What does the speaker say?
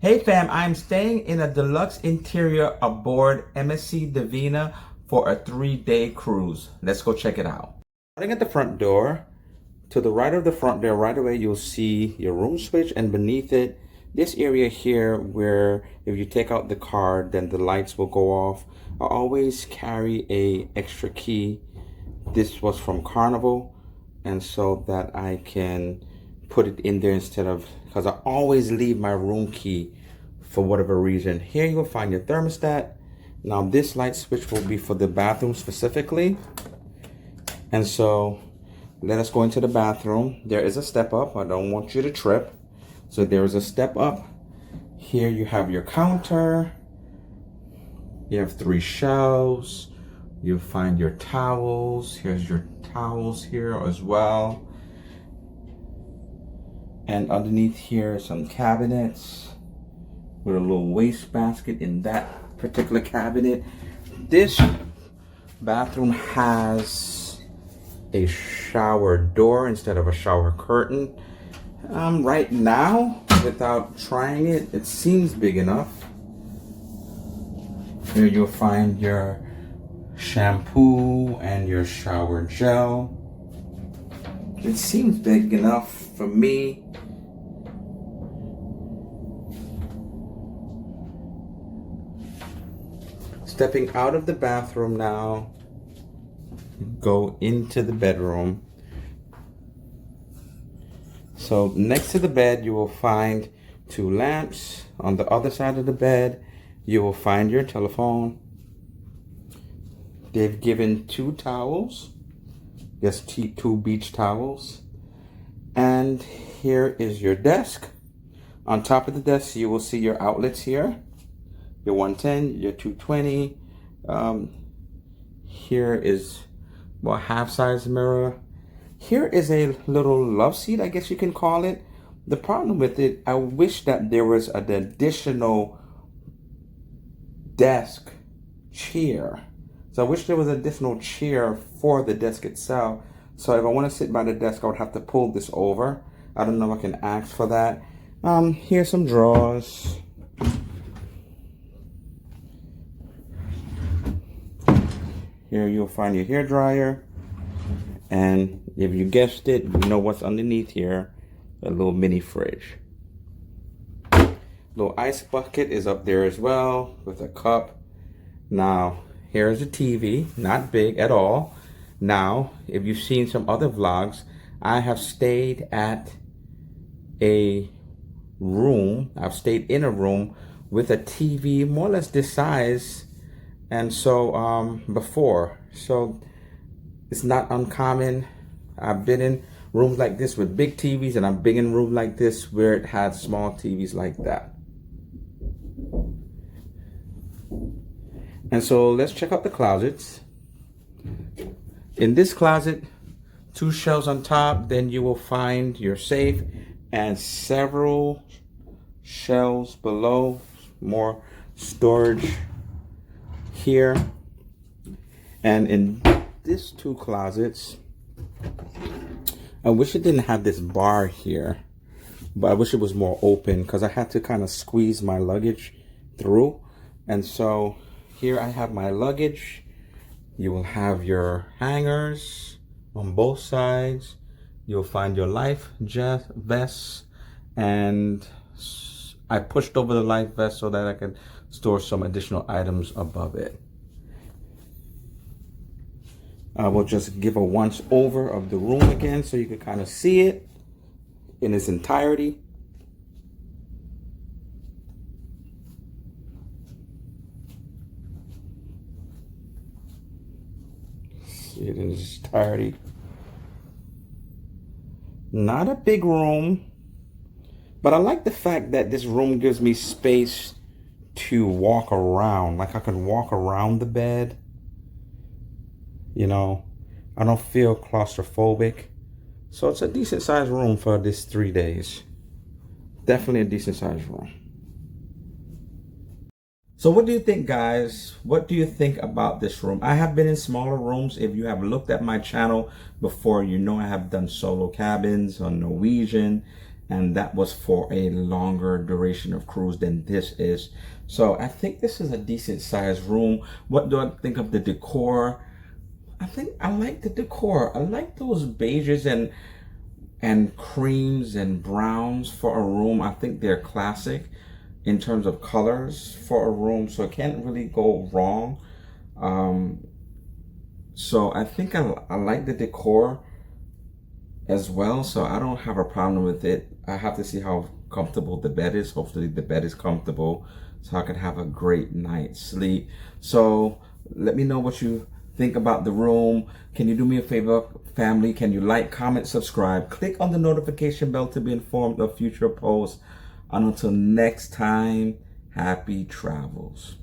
Hey fam, I'm staying in a deluxe interior aboard MSC Divina for a 3-day cruise. Let's go check it out. Starting at the front door, to the right of the front door, right away you'll see your room switch, and beneath it, this area here where if you take out the card, then the lights will go off. I always carry a extra key. This was from Carnival, and so that I can put it in there instead of, because I always leave my room key for whatever reason. Here you'll find your thermostat. Now this light switch will be for the bathroom specifically. And so let us go into the bathroom. There is a step up. I don't want you to trip. So there is a step up. Here you have your counter. You have 3 shelves. You'll find your towels. Here's your towels here as well. And underneath here, some cabinets with a little wastebasket in that particular cabinet. This bathroom has a shower door instead of a shower curtain. Right now, without trying it, it seems big enough. Here you'll find your shampoo and your shower gel. It seems big enough for me. Stepping out of the bathroom now, go into the bedroom. So next to the bed, you will find 2 lamps. On the other side of the bed, you will find your telephone. They've given 2 towels. Yes, 2 beach towels. And here is your desk. On top of the desk, you will see your outlets here. Your 110, your 220. Here is, well, half-size mirror. Here is a little love seat, I guess you can call it. The problem with it, I wish that there was an additional desk chair. So I wish there was an additional chair for the desk itself. So if I want to sit by the desk, I would have to pull this over. I don't know if I can ask for that. Here's some drawers. Here you'll find your hair dryer. And if you guessed it, you know what's underneath here. A little mini fridge. Little ice bucket is up there as well with a cup. Now, here's a TV, not big at all. Now, if you've seen some other vlogs, I have stayed at a room. I've stayed in a room with a TV more or less this size. And so, before. So, it's not uncommon. I've been in rooms like this with big TVs, and I've been in rooms like this where it had small TVs like that. And so let's check out the closets. In this closet, 2 shelves on top, then you will find your safe and several shelves below, more storage here. And in these 2 closets, I wish it didn't have this bar here, but I wish it was more open because I had to kind of squeeze my luggage through. And so here I have my luggage. You will have your hangers on both sides. You'll find your life vests, and I pushed over the life vest so that I could store some additional items above it. I will just give a once over of the room again so you can kind of see it in its entirety. See it in its entirety. Not a big room, but I like the fact that this room gives me space to walk around. Like I can walk around the bed. You know, I don't feel claustrophobic. So it's a decent sized room for this 3 days. Definitely a decent sized room. So what do you think, guys? What do you think about this room? I have been in smaller rooms. If you have looked at my channel before, you know I have done solo cabins on Norwegian. and that was for a longer duration of cruise than this is. So I think this is a decent sized room. What do I think of the decor? I think I like the decor. I like those beiges and creams and browns for a room. I think they're classic in terms of colors for a room, so it can't really go wrong. So I think I like the decor as well, so I don't have a problem with it. I have to see how comfortable the bed is. Hopefully the bed is comfortable so I can have a great night's sleep. So let me know what you think about the room. Can you do me a favor, family? Can you like, comment, subscribe, click on the notification bell to be informed of future posts. And until next time, happy travels.